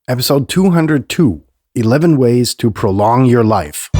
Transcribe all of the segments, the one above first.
Episode 202, 11 Ways to Prolong Your Life.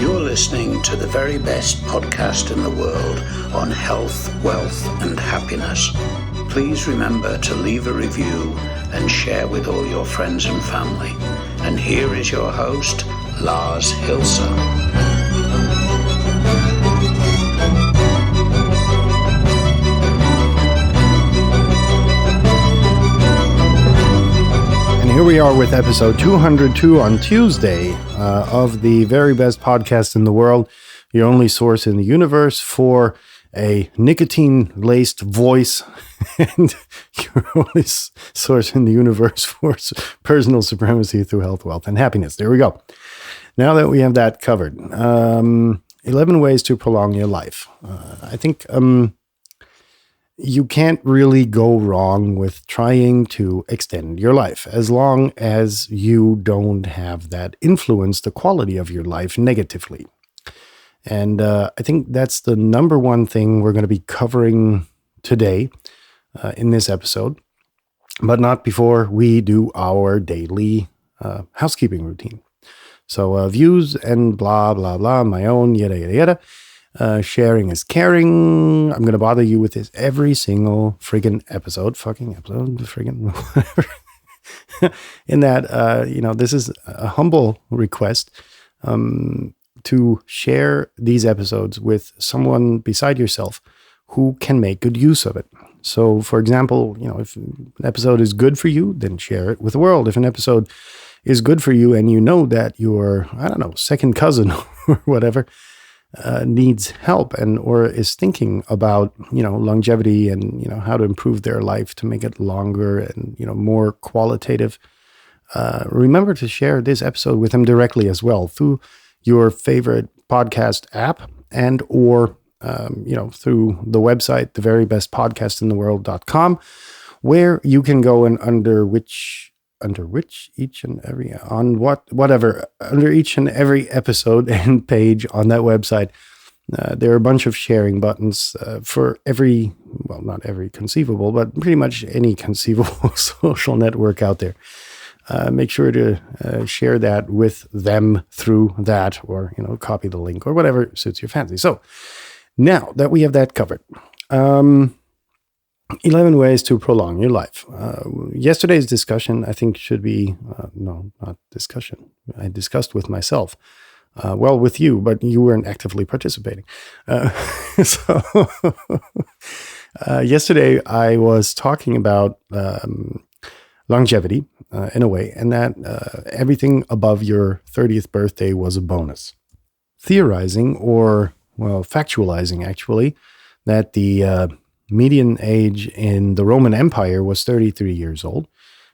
You're listening to the very best podcast in the world on health, wealth, and happiness. Please remember to leave a review and share with all your friends and family. And here is your host, Lars Hilser. Here we are with episode 202 on Tuesday of the very best podcast in the world, your only source in the universe for a nicotine-laced voice and your only source in the universe for personal supremacy through health, wealth, and happiness. There we go. Now that we have that covered, 11 ways to prolong your life. I think you can't really go wrong with trying to extend your life as long as you don't have that influence the quality of your life negatively. And I think that's the number one thing we're going to be covering today in this episode, but not before we do our daily housekeeping routine. So views and blah, blah, blah, my own, yada, yada, yada. Sharing is caring. I'm going to bother you with this every single friggin' episode, whatever. In that, this is a humble request to share these episodes with someone beside yourself who can make good use of it. So, for example, if an episode is good for you, then share it with the world. If an episode is good for you and you know that your, second cousin or whatever, needs help or is thinking about, longevity and, how to improve their life to make it longer and, more qualitative, remember to share this episode with them directly as well through your favorite podcast app and or, through the website, theverybestpodcastintheworld.com, where you can go and under each and every episode and page on that website, there are a bunch of sharing buttons for not every conceivable, but pretty much any conceivable social network out there. Make sure to share that with them through that, or copy the link or whatever suits your fancy. So now that we have that covered, 11 ways to prolong your life. Yesterday's discussion, I think, should be, not discussion. I discussed with myself. With you, but you weren't actively participating. Yesterday I was talking about longevity in a way, and that everything above your 30th birthday was a bonus. Theorizing, or, factualizing actually, that the median age in the Roman Empire was 33 years old.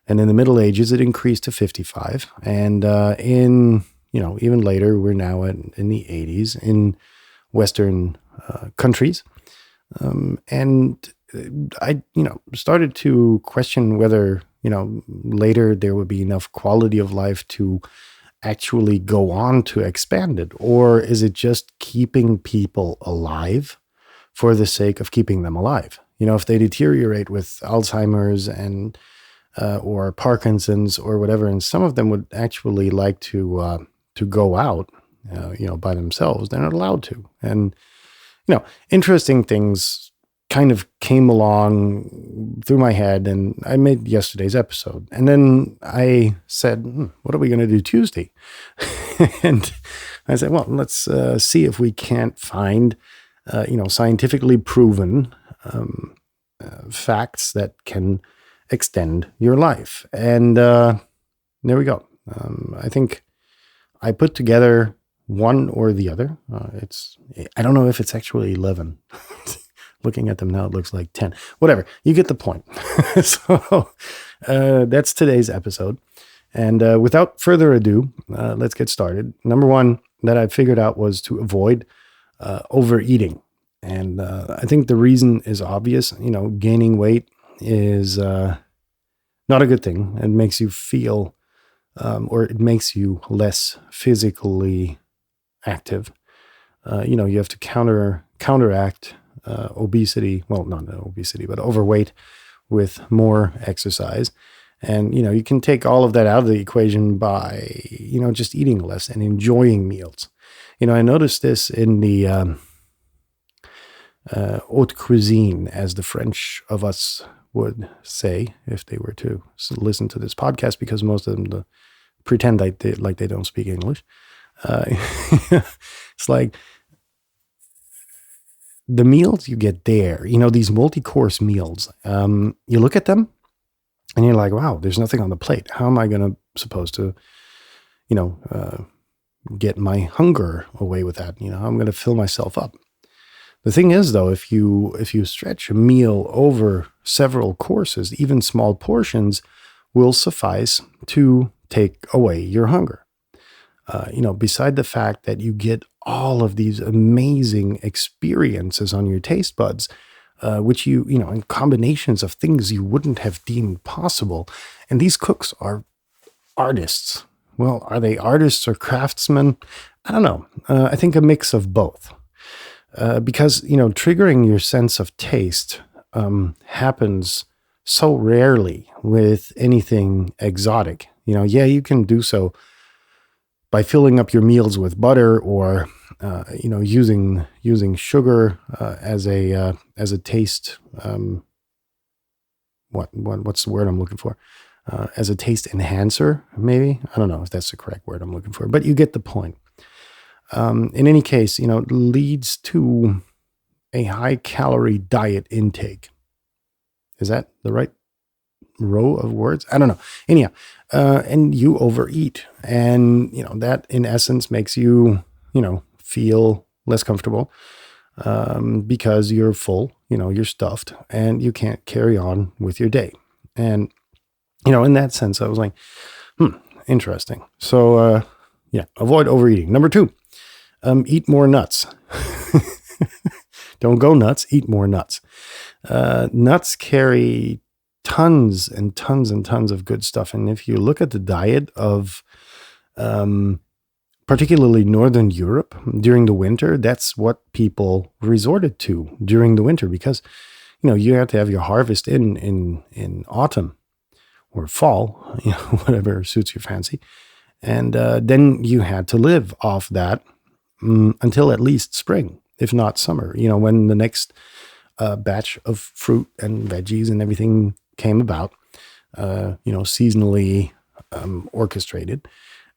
And in the Middle Ages, it increased to 55. And even later, we're now in the 80s in Western countries. And I, started to question whether, later there would be enough quality of life to actually go on to expand it. Or is it just keeping people alive for the sake of keeping them alive? If they deteriorate with Alzheimer's and or Parkinson's or whatever, and some of them would actually like to go out, by themselves, they're not allowed to. And interesting things kind of came along through my head, and I made yesterday's episode. And then I said, what are we going to do Tuesday? And I said, well, let's see if we can't find scientifically proven facts that can extend your life. And there we go. I think I put together one or the other. I don't know if it's actually 11. Looking at them now, it looks like 10. Whatever. You get the point. So that's today's episode. And without further ado, let's get started. Number one that I figured out was to avoid overeating. And I think the reason is obvious. Gaining weight is not a good thing. It makes you feel, or it makes you less physically active. You have to counteract obesity. Well, not obesity, but overweight with more exercise. And, you can take all of that out of the equation by, just eating less and enjoying meals. I noticed this in the haute cuisine, as the French of us would say, if they were to listen to this podcast, because most of them pretend like they don't speak English. It's like the meals you get there, these multi-course meals, you look at them and you're like, wow, there's nothing on the plate. How am I supposed to, get my hunger away with that? I'm going to fill myself up. The thing is, though, if you stretch a meal over several courses, even small portions will suffice to take away your hunger. Beside the fact that you get all of these amazing experiences on your taste buds, which in combinations of things you wouldn't have deemed possible. And these cooks are artists. Well, are they artists or craftsmen? I don't know. I think a mix of both. Because, triggering your sense of taste happens so rarely with anything exotic. You can do so by filling up your meals with butter, or using sugar as a taste. What's the word I'm looking for? As a taste enhancer, maybe. I don't know if that's the correct word I'm looking for, but you get the point. In any case, it leads to a high calorie diet intake. Is that the right row of words? I don't know. Anyhow, and you overeat, and that in essence makes you feel less comfortable, because you're full, you're stuffed, and you can't carry on with your day. And in that sense, I was like, interesting. So avoid overeating. Number 2, eat more nuts. Don't go nuts, eat more nuts. Nuts carry tons and tons and tons of good stuff. And if you look at the diet of particularly Northern Europe during the winter, that's what people resorted to during the winter, because, you have to have your harvest in autumn or fall, whatever suits your fancy. And then you had to live off that until at least spring, if not summer, when the next batch of fruit and veggies and everything came about, seasonally orchestrated.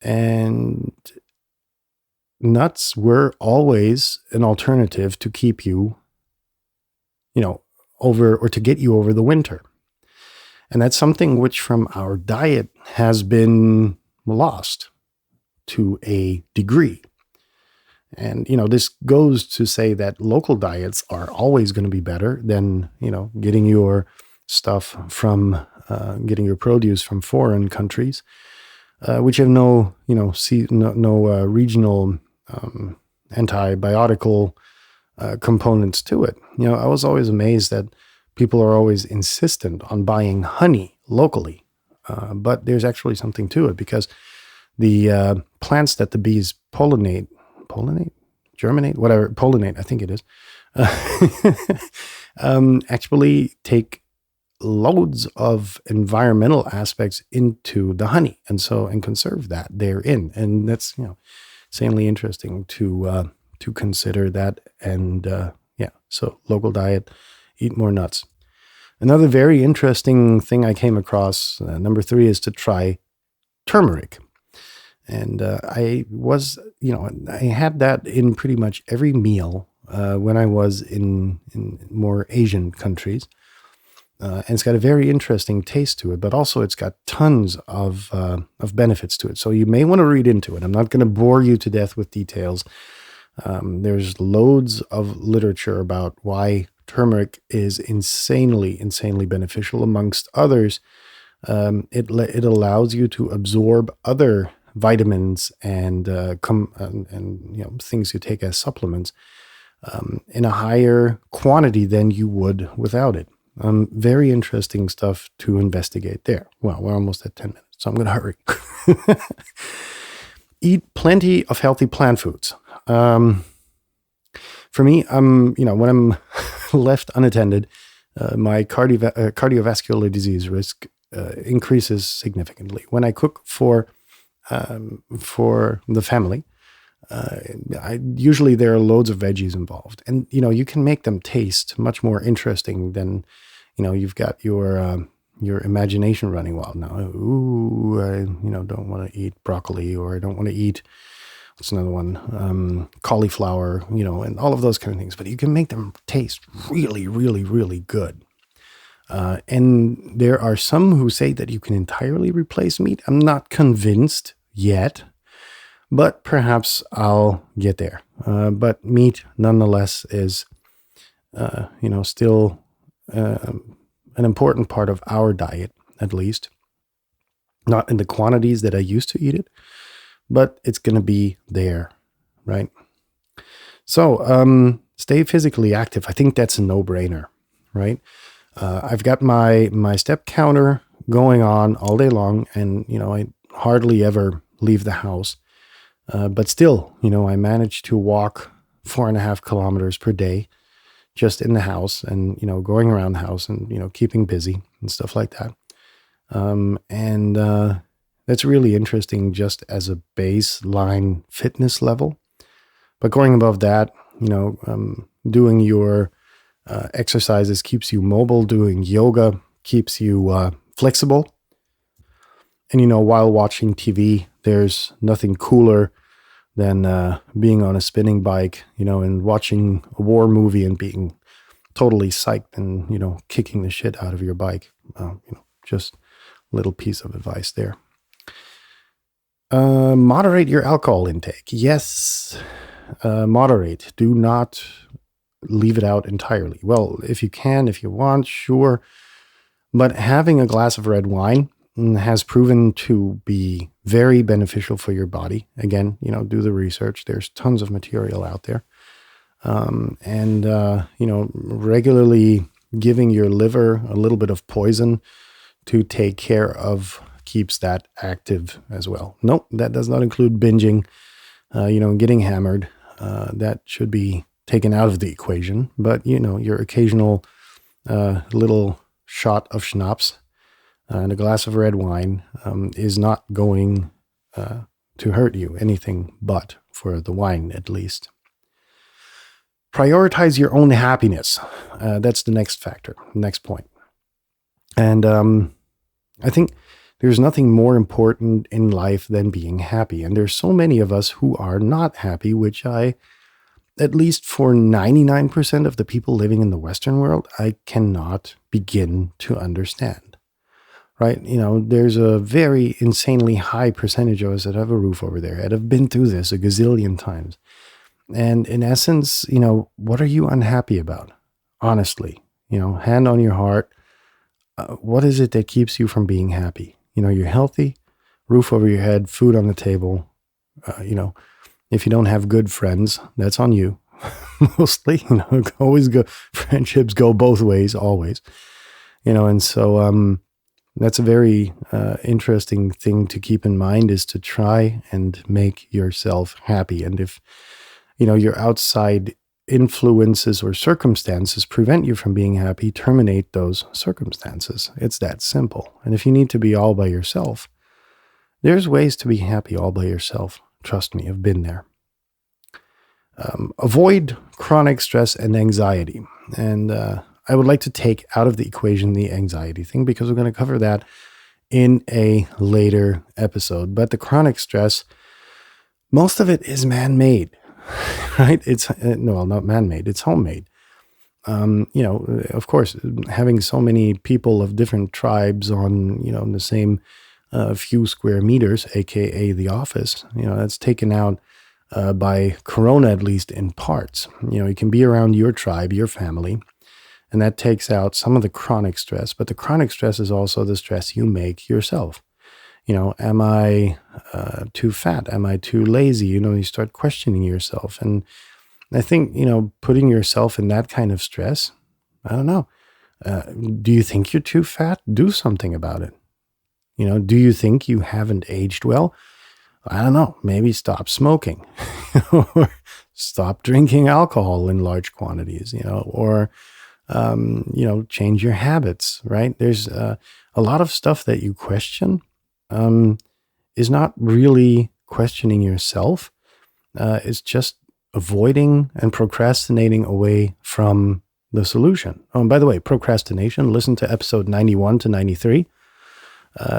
And nuts were always an alternative to keep you, over, or to get you over the winter. And that's something which from our diet has been lost to a degree. And, this goes to say that local diets are always going to be better than, getting your stuff from, getting your produce from foreign countries, which have no regional antibiotical components to it. I was always amazed that people are always insistent on buying honey locally, but there's actually something to it, because the plants that the bees pollinate, I think it is, actually take loads of environmental aspects into the honey, and conserve that therein. And that's, insanely interesting to consider that. And so local diet, eat more nuts. Another very interesting thing I came across, number 3, is to try turmeric. And I had that in pretty much every meal when I was in more Asian countries. And it's got a very interesting taste to it, but also it's got tons of benefits to it. So you may want to read into it. I'm not going to bore you to death with details. There's loads of literature about why turmeric is insanely beneficial. Amongst others, it allows you to absorb other vitamins and things you take as supplements in a higher quantity than you would without it. Very interesting stuff to investigate there. Well, we're almost at 10 minutes, so I'm going to hurry. Eat plenty of healthy plant foods. For me, when I'm left unattended, my cardiovascular disease risk increases significantly. When I cook for the family, usually there are loads of veggies involved, and you can make them taste much more interesting than you've got your imagination running wild now. Ooh, I don't want to eat broccoli, or I don't want to eat, what's another one, cauliflower, and all of those kind of things. But you can make them taste really, really, really good. And there are some who say that you can entirely replace meat. I'm not convinced yet, but perhaps I'll get there. But meat, nonetheless, is, still an important part of our diet, at least. Not in the quantities that I used to eat it, but it's going to be there, right? So stay physically active. I think that's a no-brainer, right? I've got my step counter going on all day long, and I hardly ever leave the house. But still, I manage to walk 4.5 kilometers per day just in the house, and going around the house, and keeping busy and stuff like that. And that's really interesting just as a baseline fitness level. But going above that, doing your exercises keeps you mobile. Doing yoga keeps you flexible. And while watching TV, there's nothing cooler than being on a spinning bike, and watching a war movie and being totally psyched and, kicking the shit out of your bike. Just a little piece of advice there. Moderate your alcohol intake. Yes, moderate. Do not leave it out entirely. Well, if you can, if you want, sure. But having a glass of red wine has proven to be very beneficial for your body. Again, do the research. There's tons of material out there. Regularly giving your liver a little bit of poison to take care of keeps that active as well. Nope, that does not include binging, getting hammered. That should be taken out of the equation. But, your occasional little shot of schnapps and a glass of red wine is not going to hurt you, anything but for the wine, at least. Prioritize your own happiness. That's the next factor, next point. And I think there's nothing more important in life than being happy. And there's so many of us who are not happy, which at least for 99% of the people living in the Western world, I cannot begin to understand. Right? There's a very insanely high percentage of us that have a roof over their head, have been through this a gazillion times. And in essence, what are you unhappy about? Honestly, hand on your heart, what is it that keeps you from being happy? You're healthy, roof over your head, food on the table. If you don't have good friends, that's on you. Mostly, always go, friendships go both ways, always. And so that's a very interesting thing to keep in mind, is to try and make yourself happy. And if your outside influences or circumstances prevent you from being happy, terminate those circumstances. It's that simple. And if you need to be all by yourself, there's ways to be happy all by yourself. Trust me, I've been there. Avoid chronic stress and anxiety. And I would like to take out of the equation the anxiety thing, because we're going to cover that in a later episode. But the chronic stress, most of it is man-made. Right? It's not man-made, it's homemade. Of course, having so many people of different tribes on, the same few square meters, aka the office, that's taken out by Corona, at least in parts. You can be around your tribe, your family, and that takes out some of the chronic stress. But the chronic stress is also the stress you make yourself. Am I too fat? Am I too lazy? You start questioning yourself. And I think, putting yourself in that kind of stress, I don't know. Do you think you're too fat? Do something about it. Do you think you haven't aged well? I don't know, maybe stop smoking or stop drinking alcohol in large quantities, or, change your habits, right? There's a lot of stuff that you question is not really questioning yourself. It's just avoiding and procrastinating away from the solution. Oh, and by the way, procrastination, listen to episode 91 to 93.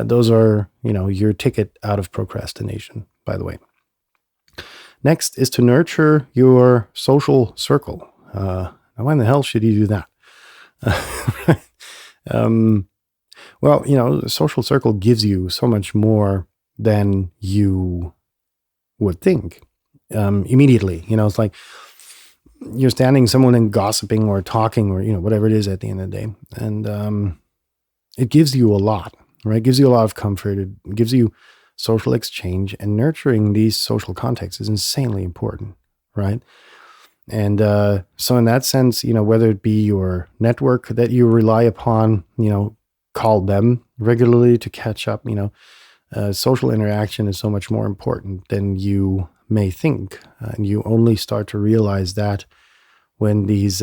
Those are, your ticket out of procrastination, by the way. Next is to nurture your social circle. Now, why in the hell should you do that? The social circle gives you so much more than you would think immediately. It's like you're standing someone and gossiping or talking or, whatever it is at the end of the day. And it gives you a lot, right? It gives you a lot of comfort. It gives you social exchange, and nurturing these social contexts is insanely important, right? And so in that sense, whether it be your network that you rely upon, call them regularly to catch up, social interaction is so much more important than you may think. And you only start to realize that when these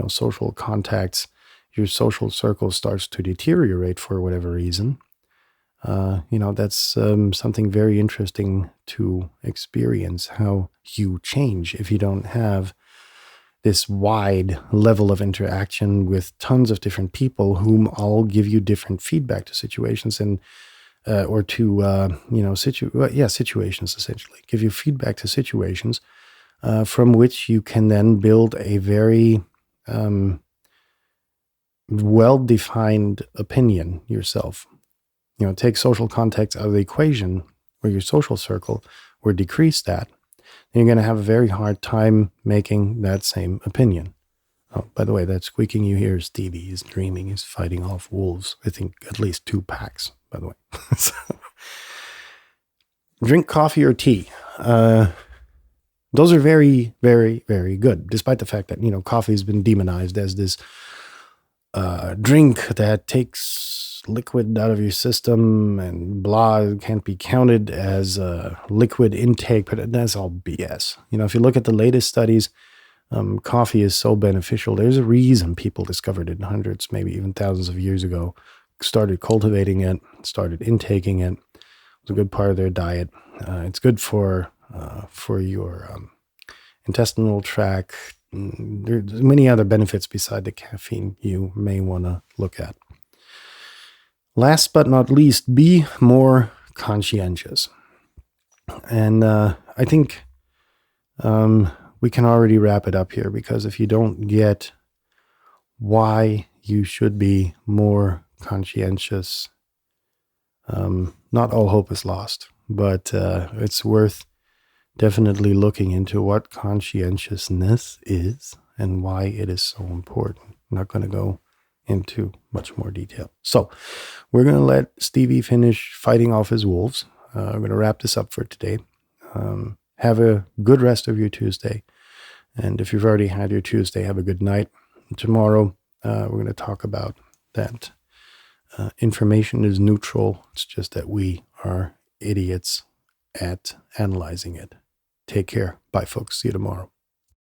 social contacts, your social circle starts to deteriorate for whatever reason. That's something very interesting to experience, how you change if you don't have this wide level of interaction with tons of different people whom all give you different feedback to situations and situations, essentially give you feedback to situations from which you can then build a very well-defined opinion yourself. Take social context out of the equation or your social circle, or decrease that, then you're going to have a very hard time making that same opinion. Oh, by the way, that squeaking you hear is Stevie. He's dreaming. He's fighting off wolves. I think at least 2 packs, by the way. So, drink coffee or tea. Those are very, very, very good, despite the fact that, coffee has been demonized as this drink that takes liquid out of your system and blah, can't be counted as liquid intake, but that's all BS. If you look at the latest studies, coffee is so beneficial. There's a reason people discovered it hundreds, maybe even thousands of years ago, started cultivating it, started intaking it. It was a good part of their diet. It's good for your intestinal tract. There's many other benefits beside the caffeine you may want to look at. Last but not least, be more conscientious. And I think we can already wrap it up here, because if you don't get why you should be more conscientious, not all hope is lost, but it's worth definitely looking into what conscientiousness is and why it is so important. I'm not going to go into much more detail. So we're going to let Stevie finish fighting off his wolves. I'm going to wrap this up for today. Have a good rest of your Tuesday. And if you've already had your Tuesday, have a good night. Tomorrow, we're going to talk about that information is neutral. It's just that we are idiots at analyzing it. Take care. Bye, folks. See you tomorrow.